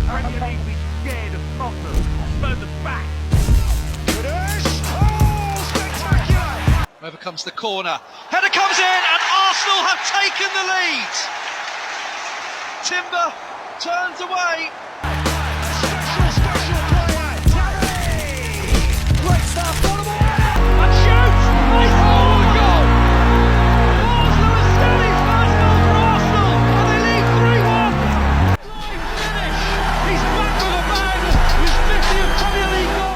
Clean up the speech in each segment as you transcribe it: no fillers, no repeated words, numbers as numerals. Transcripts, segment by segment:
Premier League be scared of Tottenham. Spurs are back. Over comes the corner. Header comes in and Arsenal have taken the lead. Timber turns away. Special player. Great start for the ball. And shoots. Nice goal. Lewis Skelly's first goal for Arsenal. And they lead 3-1. Finish. He's back with a bang. His 50th Premier League goal.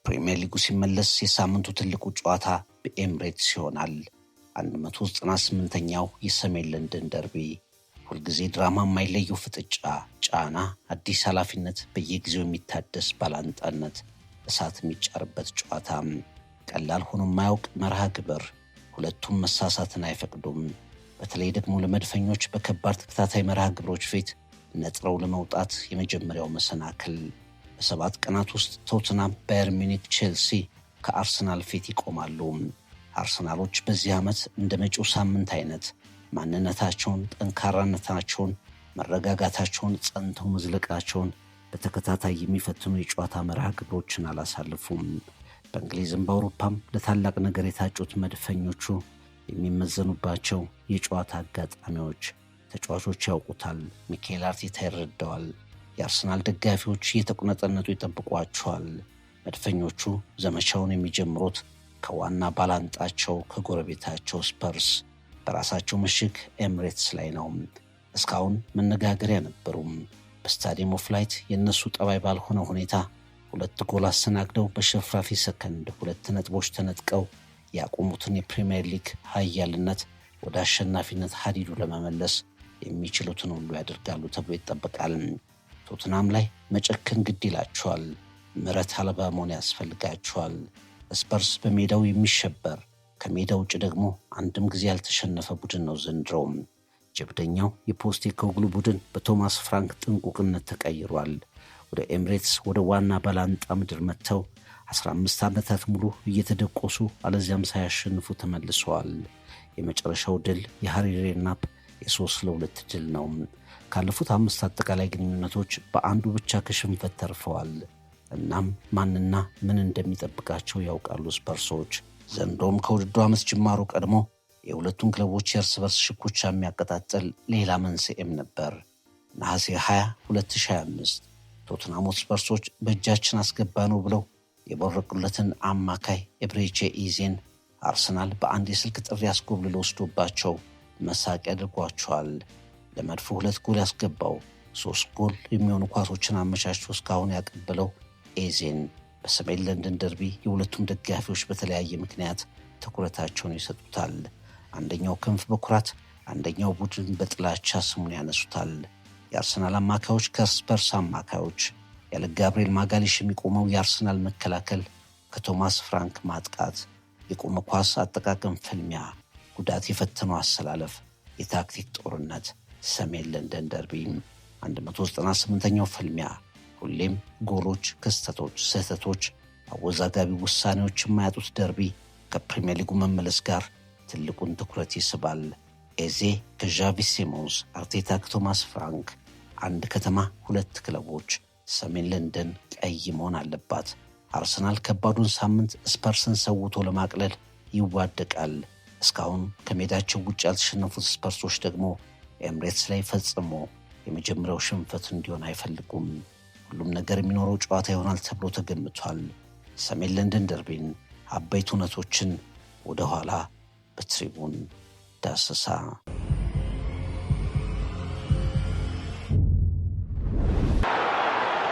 ፕሪሚየር ሊጉ ሲመለስ የሳምንቱ ትልቁ ጨዋታ በኤምሬትስ ይሆናል። 198ኛው የሰሜን ለንደን ደርቢ። ሁልጊዜ ድራማ የማይለየው ፍጥጫ፣ ጫና፣ አዲስ ኃላፊነት፣ በየጊዜው የሚታደስ ባላንጣነት፣ እሳት የሚጫርበት ጨዋታ። ቀላል ሆኖ የማያውቅ መርሃ ግብር። ሁለቱም መሳሳትን አይፈቅዱም። በተለይ ደግሞ ለመድፈኞች በከባድ ተከታታይ መርሃ ግብሮች ፊት ነጥረው ለመውጣት የመጀመሪያው መሰናክል። በ7 ቀናት ውስጥ ቶትናም፣ ባየር ሚኒክ፣ ቼልሲ ከአርሰናል ፊት ይቆማሉ። አርሰናሎች በዚህ ዓመት እንደ መጪው ሳምንት አይነት ማንነታቸውን፣ ጠንካራነታቸውን፣ መረጋጋታቸውን፣ ጸንተው መዝለቃቸውን በተከታታይ የሚፈትኑ የጨዋታ መርሃ ግብሮችን አላሳልፉም። በእንግሊዝም በአውሮፓም ለታላቅ ነገር የታጩት መድፈኞቹ የሚመዘኑባቸው የጨዋታ አጋጣሚዎች ተጫዋቾች ያውቁታል። ሚኬል አርቴታ ይረዳዋል። የአርሰናል ደጋፊዎች እየተቁነጠነጡ ይጠብቋቸዋል። መድፈኞቹ ዘመቻውን የሚጀምሩት ከዋና ባላንጣቸው ከጎረቤታቸው ስፐርስ በራሳቸው ምሽግ ኤምሬትስ ላይ ነው። እስካሁን መነጋገሪያ ነበሩም። በስታዲየም ኦፍ ላይት የእነሱ ጠባይ ባልሆነ ሁኔታ 2 ጎል አስተናግደው በሽፍራፊ ሰከንድ 2 ነጥቦች ተነጥቀው ያቆሙትን የፕሪሚየር ሊግ ኃያልነት ወደ አሸናፊነት ሀዲዱ ለመመለስ የሚችሉትን ሁሉ ያደርጋሉ ተብሎ ይጠበቃል። ቶትናም ላይ መጨከን ግድ ይላቸዋል። ምሕረት አልባ መሆን ያስፈልጋቸዋል። ስፐርስ በሜዳው የሚሸበር ከሜዳ ውጭ ደግሞ አንድም ጊዜ ያልተሸነፈ ቡድን ነው ዘንድሮም። ጀብደኛው የፖስቴኮግሉ ቡድን በቶማስ ፍራንክ ጥንቁቅነት ተቀይሯል። ወደ ኤምሬትስ ወደ ዋና ባላንጣ ምድር መጥተው 15 ዓመታት ሙሉ እየተደቆሱ አለዚያም ሳያሸንፉ ተመልሰዋል። የመጨረሻው ድል የሃሪ ሬናፕ የ3-2 ድል ነው። ካለፉት 5 አጠቃላይ ግንኙነቶች በአንዱ ብቻ ከሽንፈት ተርፈዋል። እናም ማንና ምን እንደሚጠብቃቸው ያውቃሉ ስፐርሶች። ዘንድሮም ከውድድሩ ዓመት ጅማሮ ቀድሞ የሁለቱን ክለቦች የእርስ በርስ ሽኩቻ የሚያቀጣጥል ሌላ መንስኤም ነበር። ነሐሴ 20 2025 ቶትናም ስፐርሶች በእጃችን አስገባ ነው ብለው የቦረቁለትን አማካይ ኤብሬቼ ኢዜን አርሰናል በአንድ የስልክ ጥሪ አስጎብልሎ ወስዶባቸው መሳቂያ አድርጓቸዋል። ለመድፉ 2 ጎል ያስገባው 3 ጎል የሚሆኑ ኳሶችን አመቻችቶ እስካሁን ያቀበለው ኤዜን በሰሜን ለንደን ደርቢ የሁለቱም ደጋፊዎች በተለያየ ምክንያት ትኩረታቸውን ይሰጡታል። አንደኛው ክንፍ በኩራት፣ አንደኛው ቡድን በጥላቻ ስሙን ያነሱታል። የአርሰናል አማካዮች ከስፐርስ አማካዮች፣ ያለ ጋብሪኤል ማጋሊሽ የሚቆመው የአርሰናል መከላከል ከቶማስ ፍራንክ ማጥቃት፣ የቆመ ኳስ አጠቃቀም ፍልሚያ፣ ጉዳት የፈተነው አሰላለፍ፣ የታክቲክ ጦርነት። ሰሜን ለንደን ደርቢ 198ኛው ፍልሚያ። ሁሌም ጎሎች፣ ክስተቶች፣ ስህተቶች፣ አወዛጋቢ ውሳኔዎች የማያጡት ደርቢ ከፕሪሚየር ሊጉ መመለስ ጋር ትልቁን ትኩረት ይስባል። ኤዜ ከዣቪ ሲሞንስ፣ አርቴታ ከቶማስ ፍራንክ። አንድ ከተማ 2 ክለቦች። ሰሜን ለንደን ቀይ መሆን አለባት። አርሰናል ከባዱን ሳምንት ስፐርስን ሰውቶ ለማቅለል ይዋደቃል። እስካሁን ከሜዳቸው ውጭ ያልተሸነፉት ስፐርሶች ደግሞ ኤምሬትስ ላይ ፈጽሞ የመጀመሪያው ሽንፈት እንዲሆን አይፈልጉም። ሁሉም ነገር የሚኖረው ጨዋታ ይሆናል ተብሎ ተገምቷል። ሰሜን ለንደን ደርቢን አበይት እውነቶችን ወደ ኋላ በትሪቡን ዳሰሳ።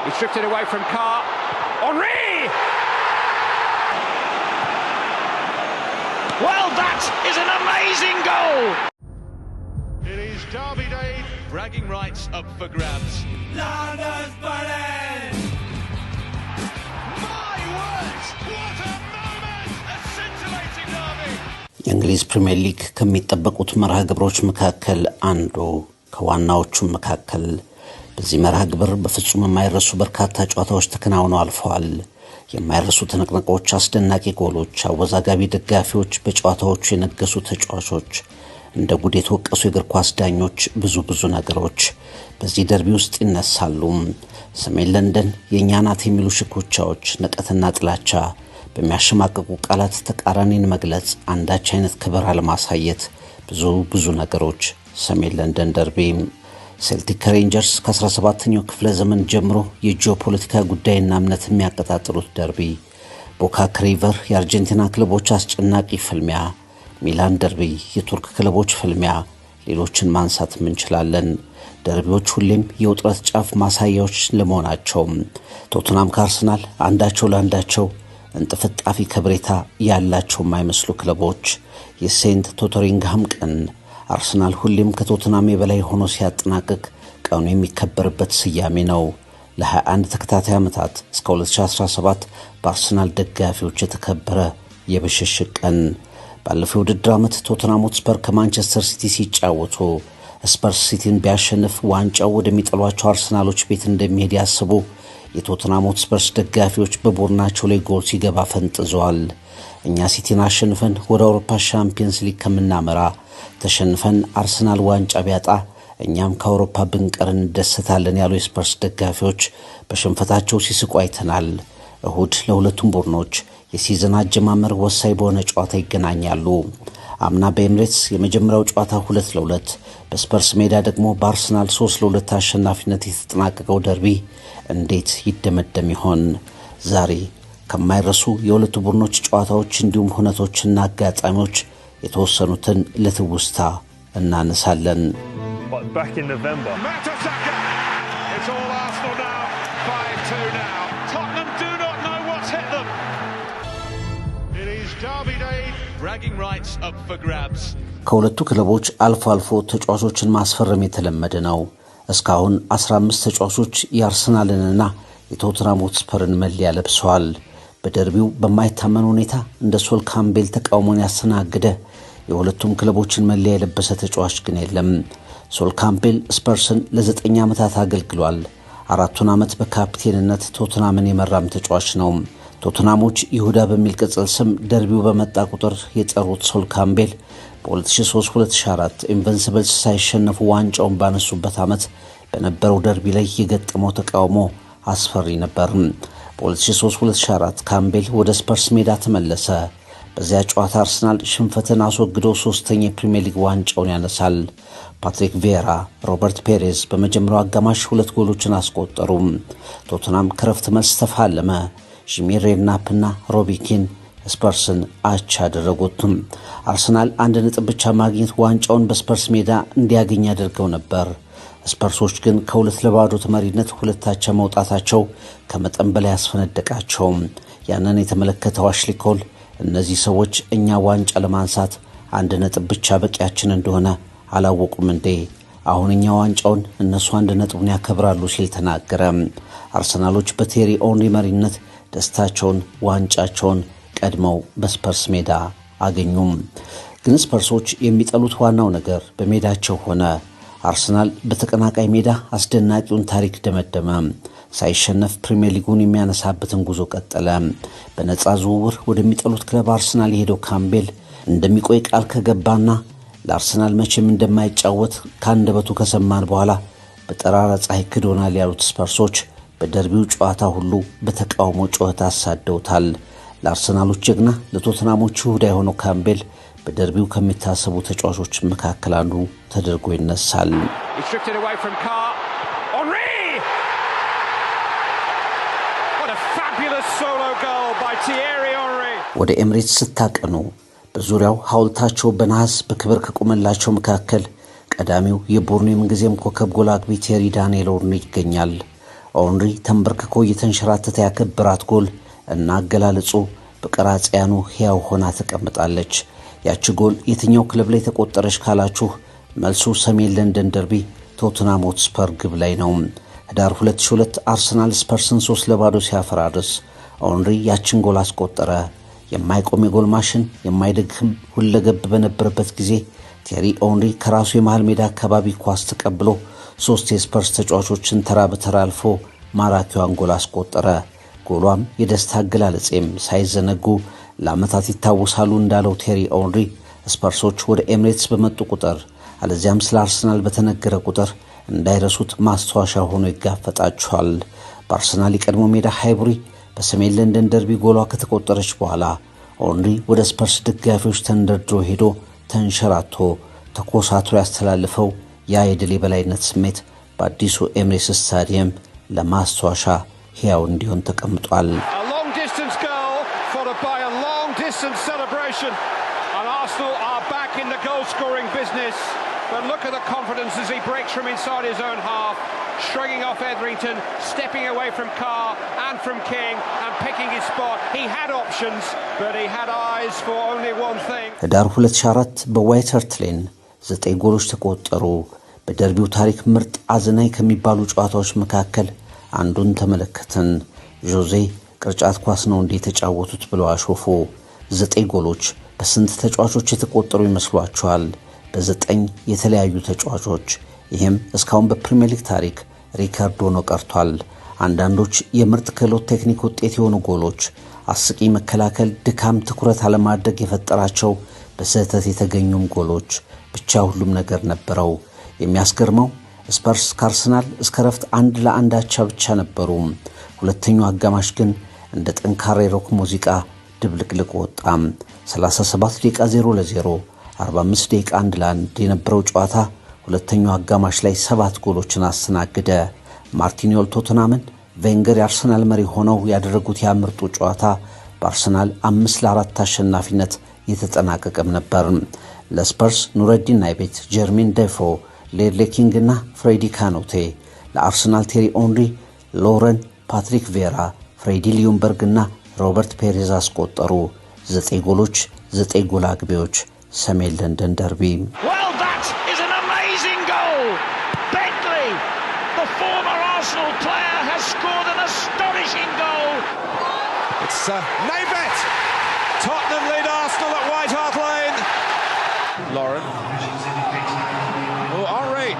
He stripped it away from Carr. Henry! Well, that is an amazing goal! It is Derby Day. Bragging rights up for grabs. London's burning! My words, what a moment! A scintillating derby. የእንግሊዝ ፕሪሚየር ሊግ ከሚጠበቁት መርሃ ግብሮች መካከል አንዱ ከዋናዎቹ መካከል በዚህ መርሃ ግብር በፍጹም የማይረሱ በርካታ ጨዋታዎች ተከናውነው አልፈዋል። የማይረሱ ትንቅንቆች፣ አስደናቂ ጎሎች፣ አወዛጋቢ ደጋፊዎች፣ በጨዋታዎቹ የነገሱ ተጫዋቾች፣ እንደ ጉድ የተወቀሱ የእግር ኳስ ዳኞች፣ ብዙ ነገሮች በዚህ ደርቢ ውስጥ ይነሳሉ። ሰሜን ለንደን የእኛ ናት የሚሉ ሽኩቻዎች፣ ንቀትና ጥላቻ፣ በሚያሸማቅቁ ቃላት ተቃራኒን መግለጽ፣ አንዳች አይነት ክብር አለማሳየት፣ ብዙ ነገሮች። ሰሜን ለንደን ደርቢ ሴልቲክ ሬንጀርስ ከ17ኛው ክፍለ ዘመን ጀምሮ የጂኦፖለቲካ ጉዳይና እምነት የሚያቀጣጥሉት ደርቢ፣ ቦካ ክሪቨር የአርጀንቲና ክለቦች አስጨናቂ ፍልሚያ፣ ሚላን ደርቢ የቱርክ ክለቦች ፍልሚያ፣ ሌሎችን ማንሳት እንችላለን። ደርቢዎች ሁሌም የውጥረት ጫፍ ማሳያዎች ለመሆናቸው ቶትናም ከአርሰናል አንዳቸው ለአንዳቸው እንጥፍጣፊ ከብሬታ ያላቸው የማይመስሉ ክለቦች። የሴንት ቶተሪንግሃም ቀን አርሰናል ሁሌም ከቶትናም የበላይ ሆኖ ሲያጠናቅቅ ቀኑ የሚከበርበት ስያሜ ነው። ለ21 ተከታታይ ዓመታት እስከ 2017 በአርሰናል ደጋፊዎች የተከበረ የብሽሽቅ ቀን። ባለፈው ውድድር ዓመት ቶትናም ሆትስፐር ከማንቸስተር ሲቲ ሲጫወቱ ስፐርስ ሲቲን ቢያሸንፍ ዋንጫው ወደሚጠሏቸው አርሰናሎች ቤት እንደሚሄድ ያስቡ የቶትናም ሆትስፐርስ ደጋፊዎች በቡድናቸው ላይ ጎል ሲገባ ፈንጥዘዋል። እኛ ሲቲን አሸንፈን ወደ አውሮፓ ሻምፒየንስ ሊግ ከምናመራ ተሸንፈን አርሰናል ዋንጫ ቢያጣ እኛም ከአውሮፓ ብንቀር እንደሰታለን ያሉ የስፐርስ ደጋፊዎች በሽንፈታቸው ሲስቁ አይተናል። እሁድ ለሁለቱም ቡድኖች የሲዝን አጀማመር ወሳኝ በሆነ ጨዋታ ይገናኛሉ። አምና በኤምሬትስ የመጀመሪያው ጨዋታ 2-2፣ በስፐርስ ሜዳ ደግሞ በአርሰናል 3-2 አሸናፊነት የተጠናቀቀው ደርቢ እንዴት ይደመደም ይሆን? ዛሬ ከማይረሱ የሁለቱ ቡድኖች ጨዋታዎች እንዲሁም ሁነቶችና አጋጣሚዎች የተወሰኑትን ለትውስታ እናነሳለን። Back in November. Mertesacker. It's all Arsenal now. 5-2 now. Tottenham do not know what's hit them. It is Derby Day. Bragging rights up for grabs. ከሁለቱ ክለቦች አልፎ ተጫዋቾችን ማስፈረም የተለመደ ነው። እስካሁን 15 ተጫዋቾች የአርሰናልንና የቶትናም ሆትስፐርን መለያ ለብሰዋል። በደርቢው በማይታመን ሁኔታ እንደ ሶል ካምቤል ተቃውሞን ያስተናገደ የሁለቱም ክለቦችን መለያ የለበሰ ተጫዋች ግን የለም። ሶል ካምቤል ስፐርስን ለ9 ዓመታት አገልግሏል። 4 ዓመት በካፕቴንነት ቶትናምን የመራም ተጫዋች ነው። ቶትናሞች ይሁዳ በሚል ቅጽል ስም ደርቢው በመጣ ቁጥር የጠሩት ሶል ካምቤል በ2003-2004 ኢንቨንሲብልስ ሳይሸነፉ ዋንጫውን ባነሱበት ዓመት በነበረው ደርቢ ላይ የገጠመው ተቃውሞ አስፈሪ ነበር። በ2003-2004 ካምቤል ወደ ስፐርስ ሜዳ ተመለሰ። በዚያ ጨዋታ አርሰናል ሽንፈትን አስወግዶ 3ኛ የፕሪሚየር ሊግ ዋንጫውን ያነሳል። ፓትሪክ ቪዬራ፣ ሮበርት ፔሬዝ በመጀመሪያው አጋማሽ 2 ጎሎችን አስቆጠሩ። ቶትናም ከረፍት መልስ ተፋለመ። ጂሚ ሬድናፕና ሮቢ ኪን ስፐርስን አቻ አደረጉት። አርሰናል 1 ነጥብ ብቻ ማግኘት ዋንጫውን በስፐርስ ሜዳ እንዲያገኝ ያደርገው ነበር። ስፐርሶች ግን ከ2-0 ተመሪነት 2 አቻ መውጣታቸው ከመጠን በላይ ያስፈነደቃቸው። ያንን የተመለከተው አሽሊ ኮል እነዚህ ሰዎች እኛ ዋንጫ ለማንሳት 1 ነጥብ ብቻ በቂያችን እንደሆነ አላወቁም እንዴ? አሁን እኛ ዋንጫውን እነሱ 1 ነጥቡን ያከብራሉ ሲል ተናገረ። አርሰናሎች በቴሪ ኦንሪ መሪነት ደስታቸውን ዋንጫቸውን ቀድመው በስፐርስ ሜዳ አገኙም። ግን ስፐርሶች የሚጠሉት ዋናው ነገር በሜዳቸው ሆነ። አርሰናል በተቀናቃይ ሜዳ አስደናቂውን ታሪክ ደመደመ። ሳይሸነፍ ፕሪሚየር ሊጉን የሚያነሳበትን ጉዞ ቀጠለ። በነፃ ዝውውር ወደሚጠሉት ክለብ አርሰናል የሄደው ካምቤል እንደሚቆይ ቃል ከገባና ለአርሰናል መቼም እንደማይጫወት ከአንደበቱ ከሰማን በኋላ በጠራራ ፀሐይ ክዶናል ያሉት ስፐርሶች በደርቢው ጨዋታ ሁሉ በተቃውሞ ጩኸት አሳደውታል። ለአርሰናሎች ጀግና ለቶትናሞች ይሁዳ የሆነው ካምቤል በደርቢው ከሚታሰቡ ተጫዋቾች መካከል አንዱ ተደርጎ ይነሳል። ወደ ኤምሬትስ ስታቀኑ በዙሪያው ሐውልታቸው በነሐስ በክብር ከቆመላቸው መካከል ቀዳሚው የቡድኑ የምንጊዜም ኮከብ ጎል አግቢ ቴሪ ዳንኤል ኦንሪ ይገኛል። ኦንሪ ተንበርክኮ እየተንሸራተተ ያከበራት ጎል እና አገላለጹ በቀራጺያኑ ሕያው ሆና ተቀምጣለች። ያቺ ጎል የትኛው ክለብ ላይ ተቆጠረች ካላችሁ መልሱ ሰሜን ለንደን ደርቢ ቶትናም ሆትስፐር ግብ ላይ ነው። ህዳር 2002 አርሰናል ስፐርስን 3-0 ሲያፈራርስ ኦንሪ ያችን ጎል አስቆጠረ። የማይቆም የጎል ማሽን የማይደግም ሁለገብ በነበረበት ጊዜ ቴሪ ኦንሪ ከራሱ የመሃል ሜዳ አካባቢ ኳስ ተቀብሎ 3 የስፐርስ ተጫዋቾችን ተራ በተራ አልፎ ማራኪዋን ጎል አስቆጠረ። ጎሏም የደስታ አገላለጼም ሳይዘነጉ ለዓመታት ይታወሳሉ እንዳለው ቴሪ ኦንሪ ስፐርሶች ወደ ኤምሬትስ በመጡ ቁጥር አለዚያም ስለ አርሰናል በተነገረ ቁጥር እንዳይረሱት ማስታወሻ ሆኖ ይጋፈጣቸዋል። በአርሰናል የቀድሞ ሜዳ ሃይቡሪ በሰሜን ለንደን ደርቢ ጎሏ ከተቆጠረች በኋላ ኦንሪ ወደ ስፐርስ ደጋፊዎች ተንደርድሮ ሄዶ ተንሸራቶ ተኮሳትሮ ያስተላልፈው ያ የድል የበላይነት ስሜት በአዲሱ ኤምሬትስ ስታዲየም ለማስታወሻ ሕያው እንዲሆን ተቀምጧል። Arsenal are back in the goal-scoring business, but look at the confidence as he breaks from inside his own half, shrugging off Etherington, stepping away from Carr and from King and picking his spot. He had options, but he had eyes for only one thing. ህዳር 2004 በዋይት ሃርት ሌን 9 ጎሎች ተቆጠሩ። በደርቢው ታሪክ ምርጥ አዝናኝ ከሚባሉ ጨዋታዎች መካከል አንዱን ተመለከትን። ጆዜ ቅርጫት ኳስ ነው እንዴ ተጫወቱት ብለው አሾፉ። 9 ጎሎች በስንት ተጫዋቾች የተቆጠሩ ይመስሏችኋል? በ9 የተለያዩ ተጫዋቾች። ይህም እስካሁን በፕሪሚየር ሊግ ታሪክ ሪካርድ ሆኖ ቀርቷል። አንዳንዶች የምርጥ ክህሎት ቴክኒክ ውጤት የሆኑ ጎሎች፣ አስቂ መከላከል፣ ድካም፣ ትኩረት አለማድረግ የፈጠራቸው በስህተት የተገኙም ጎሎች፣ ብቻ ሁሉም ነገር ነበረው። የሚያስገርመው ስፐርስ ከአርሰናል እስከ ረፍት 1-1 አቻ ብቻ ነበሩ። ሁለተኛው አጋማሽ ግን እንደ ጠንካራ የሮክ ሙዚቃ ድብልቅልቅ ወጣ። 37 ደቂቃ 0-0፣ 45 ደቂቃ 1-1 የነበረው ጨዋታ ሁለተኛው አጋማሽ ላይ 7 ጎሎችን አስተናገደ። ማርቲኒዮል ቶተናምን፣ ቬንገር የአርሰናል መሪ ሆነው ያደረጉት ያምርጡ ጨዋታ በአርሰናል 5-4 አሸናፊነት የተጠናቀቀም ነበር። ለስፐርስ ኑረዲን ናይቤት፣ ጀርሚን ዴፎ፣ ሌድሌ ኪንግ እና ፍሬዲ ካኖቴ፣ ለአርሰናል ቴሪ ኦንሪ፣ ሎረን፣ ፓትሪክ ቬራ፣ ፍሬዲ ሊዩምበርግ እና ሮበርት ፔሬዝ አስቆጠሩ። 9 ጎሎች፣ 9 ጎል አግቢዎች። ሰሜን ለንደን ደርቢ። Well, that is an amazing goal. Bentley, the former Arsenal player, has scored an astonishing goal. It's Naybet. Tottenham lead Arsenal at White Hart Lane. Lauren. Oh, Henry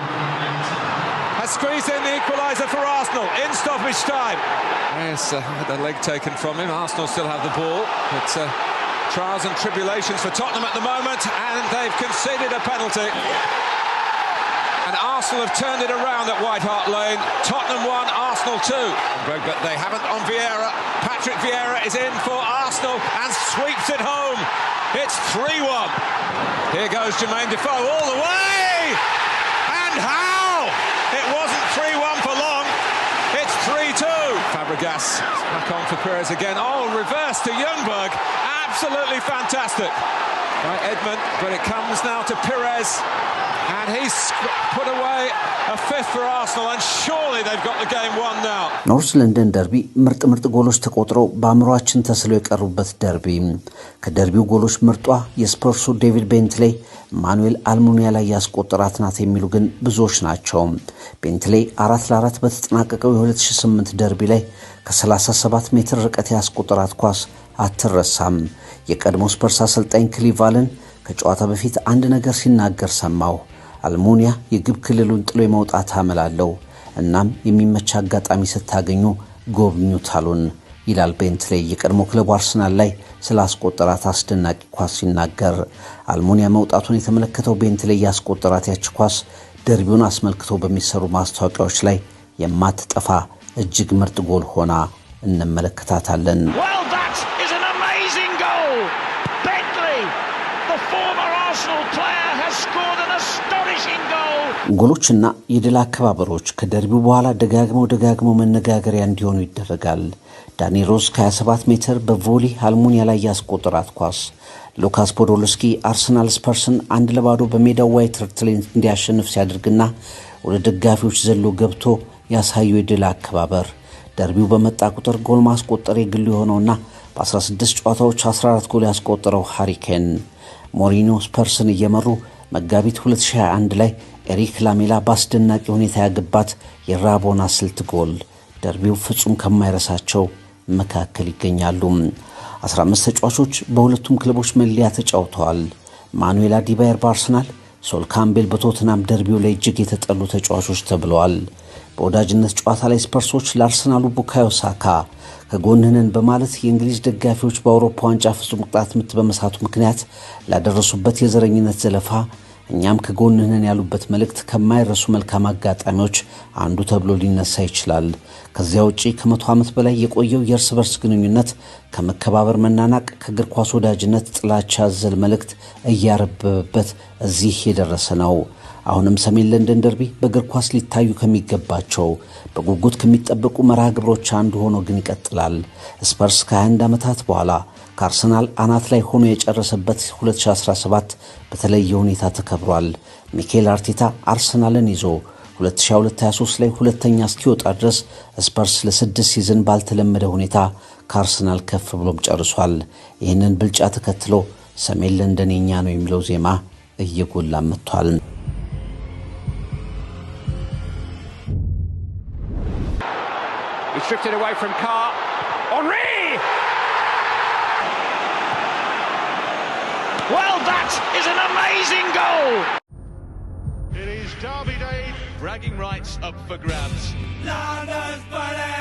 has squeezed in the equaliser for Arsenal in stoppage time. Yes, the leg taken from him. Arsenal still have the ball. It's trials and tribulations for Tottenham at the moment, and they've conceded a penalty. And Arsenal have turned it around at White Hart Lane. Tottenham 1, Arsenal 2. But they haven't on Vieira. Patrick Vieira is in for Arsenal and sweeps it home. It's 3-1. Here goes Jermaine Defoe all the way! And how? It wasn't 3-1 for long. It's 3-2. Fabregas back on for Perez again. Oh, reverse to Ljungberg. Absolutely fantastic by Edmund, but it comes now to Perez, and he's put away a fifth for Arsenal, and surely they've got the game won now. ኖርዝ ለንደን ደርቢ ምርጥ ጎሎች ተቆጥረው በአእምሮአችን ተስለው የቀሩበት ደርቢ። ከደርቢው ጎሎች ምርጧ የስፐርሱ ዴቪድ ቤንትሌ ማኑኤል አልሙኒያ ላይ ያስቆጠራት ናት የሚሉ ግን ብዙዎች ናቸው። ቤንትሌ 4-4 በተጠናቀቀው የ2008 ደርቢ ላይ ከ37 ሜትር ርቀት ያስቆጠራት ኳስ አትረሳም። የቀድሞ ስፐርስ አሰልጣኝ ክሊቫልን ከጨዋታ በፊት አንድ ነገር ሲናገር ሰማው። አልሙኒያ የግብ ክልሉን ጥሎ የመውጣት አመል አለው፣ እናም የሚመች አጋጣሚ ስታገኙ ጎብኙት አሉን ይላል ቤንትሌ የቀድሞ ክለቡ አርሰናል ላይ ስላስቆጠራት አስደናቂ ኳስ ሲናገር። አልሙኒያ መውጣቱን የተመለከተው ቤንትሌ ያስቆጠራት ያች ኳስ ደርቢውን አስመልክቶ በሚሰሩ ማስታወቂያዎች ላይ የማትጠፋ እጅግ ምርጥ ጎል ሆና እንመለከታታለን። Well, that is an amazing goal. Bentley, the former Arsenal player, has scored an astonishing goal. ጎሎችና የድል አከባበሮች ከደርቢው በኋላ ደጋግመው መነጋገሪያ እንዲሆኑ ይደረጋል። ዳኒ ሮዝ ከ27 ሜትር በቮሊ አልሙኒያ ላይ ያስቆጠራት ኳስ፣ ሉካስ ፖዶልስኪ አርሰናል ስፐርስን 1-0 በሜዳው ዋይት ሃርት ሌን እንዲያሸንፍ ሲያደርግና ወደ ደጋፊዎች ዘሎ ገብቶ ያሳየው የድል አከባበር፣ ደርቢው በመጣ ቁጥር ጎል ማስቆጠር የግሉ የሆነውና በ16 ጨዋታዎች 14 ጎል ያስቆጠረው ሃሪኬን፣ ሞሪኒዮ ስፐርስን እየመሩ መጋቢት 2021 ላይ ኤሪክ ላሜላ በአስደናቂ ሁኔታ ያገባት የራቦና ስልት ጎል ደርቢው ፍጹም ከማይረሳቸው መካከል ይገኛሉ። 15 ተጫዋቾች በሁለቱም ክለቦች መለያ ተጫውተዋል። ማኑኤል አዲባየር በአርሰናል፣ ሶል ካምቤል በቶተናም ደርቢው ላይ እጅግ የተጠሉ ተጫዋቾች ተብለዋል። በወዳጅነት ጨዋታ ላይ ስፐርሶች ለአርሰናሉ ቡካዮ ሳካ ከጎንህነን በማለት የእንግሊዝ ደጋፊዎች በአውሮፓ ዋንጫ ፍጹም ቅጣት ምት በመሳቱ ምክንያት ላደረሱበት የዘረኝነት ዘለፋ እኛም ከጎንህነን ያሉበት መልእክት ከማይረሱ መልካም አጋጣሚዎች አንዱ ተብሎ ሊነሳ ይችላል። ከዚያ ውጪ ከ100 ዓመት በላይ የቆየው የእርስ በርስ ግንኙነት ከመከባበር መናናቅ፣ ከእግር ኳስ ወዳጅነት ጥላቻ አዘል መልእክት እያረበበበት እዚህ የደረሰ ነው። አሁንም ሰሜን ለንደን ደርቢ በእግር ኳስ ሊታዩ ከሚገባቸው በጉጉት ከሚጠበቁ መርሃ ግብሮች አንዱ ሆኖ ግን ይቀጥላል። ስፐርስ ከ21 ዓመታት በኋላ ከአርሰናል አናት ላይ ሆኖ የጨረሰበት 2017 በተለየ ሁኔታ ተከብሯል። ሚኬል አርቴታ አርሰናልን ይዞ 2022-23 ላይ ሁለተኛ እስኪወጣ ድረስ ስፐርስ ለ6 ሲዝን ባልተለመደ ሁኔታ ከአርሰናል ከፍ ብሎም ጨርሷል። ይህንን ብልጫ ተከትሎ ሰሜን ለንደን የኛ ነው የሚለው ዜማ እየጎላ መጥቷል። He stripped it away from Carr. Henry! Well, that is an amazing goal. It is Derby Day, bragging rights up for grabs. London's Bullet!